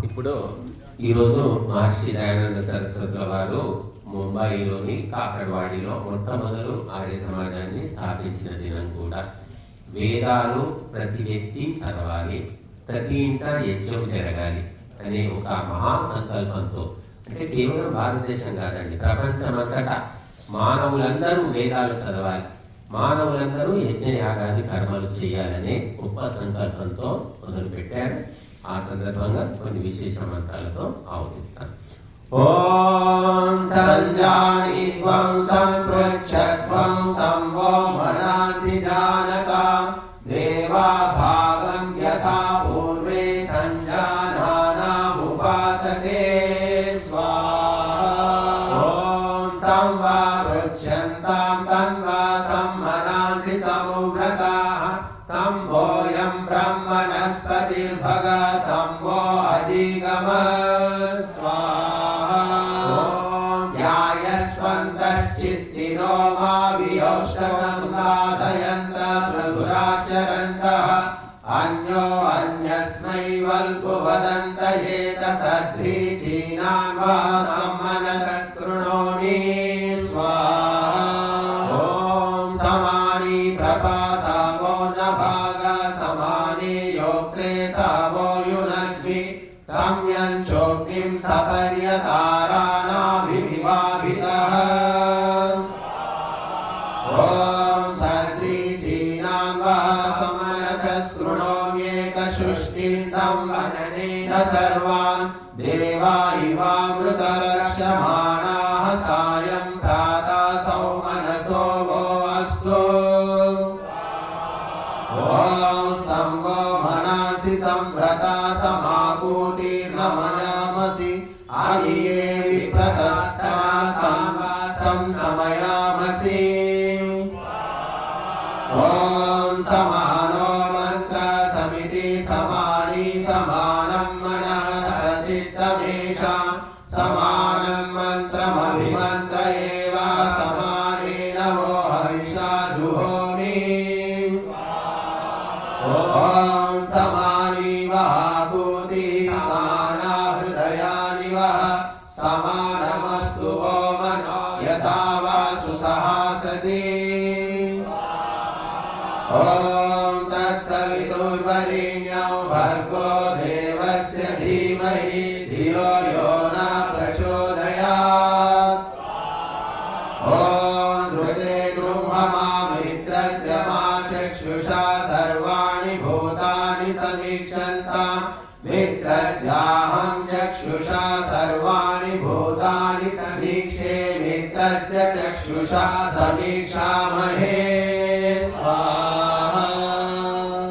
ఇప్పుడు ఈరోజు మహర్షి దయానంద సరస్వతుల వారు ముంబైలోని కాకడవాడిలో మొట్టమొదలు ఆర్య సమాజాన్ని స్థాపించిన దినం కూడా. వేదాలు ప్రతి వ్యక్తి చదవాలి, ప్రతి ఇంట యజ్ఞం జరగాలి అనే ఒక మహాసంకల్పంతో, అంటే కేవలం భారతదేశం కాదండి, ప్రపంచమంతటా మానవులందరూ వేదాలు చదవాలి, మానవులందరూ యజ్ఞయాగాది కర్మలు చేయాలనే గొప్ప సంకల్పంతో మొదలుపెట్టారు. ఆ సందర్భంగా కొన్ని విశేష మంత్రాలతో ఆహ్వానిస్తాను. ఓం సంజాని త్వం సంపృచ్ఛ త్వం సంవో మనాసి జానతా దేవా భాగం యథా పూర్వే సంజానానా ఉపాసతే స్వాహా. ఓం సంవా పృచ్ఛంతాం తన్వా సమ్మనాంసి సమువ్రతాః సంవోయం బ్రహ్మణస్పతిర్భగ సంవో అజీగమ స్వాహా. ధ్యాయస్వంతశ్చిత్తినో మా వియోష్టసంపాదయంత సుదురాచరంతః అన్యో అన్యస్మై వల్గు వదంత ఏత సద్రీచీనాన్ వా సమ్మనసృణోమి స్వాహా. ఓం సమాని ప్రపాసావో నభాగ సమాని యోక్తే సావో యునజ్మి సంయంచోగ్నిం సపర్యతారానాభివివాభితః. ఓం సద్రీచీనాన్ వా సమనసస్కృణోమ్యేకశుష్టిస్తం వననేన సర్వాన్ దేవా ఇవామృతరక్ష్యమాణాః సాయం ప్రాతః సౌమనసో वो अस्तु. ఓం సంవో మనాసి సంవ్రతా సమాకూతిర్నమయామసి ఆయియే విప్రతస్థాతం సంసమయామసి. ఓం సమానో మంత్ర సమితి సమాని సమానం మనః సచిత్తమేషాం సమానం మంత్రమభిమంత్ర ఏవ సమానేన వో హవిషా జుహోమి. ఓం సమాని వహాకూతి సమానా హృదయాని వః సమానమస్తు వో మనో యథా వా సుసహాసతి. ఓం తత్సవితుర్వరేణ్యం భర్గో దేవస్య ధీమహి ధియో యో న ప్రచోదయాత్. ఓం ధృతే గృహమామిత్రస్య మా చక్షుషా సర్వాణి భూతాని సమీక్షంతాం మిత్రస్యాహం చక్షుషా సర్వాణి భూతాని సమీక్షే మిత్రస్య చక్షుషా సమీక్షామహే.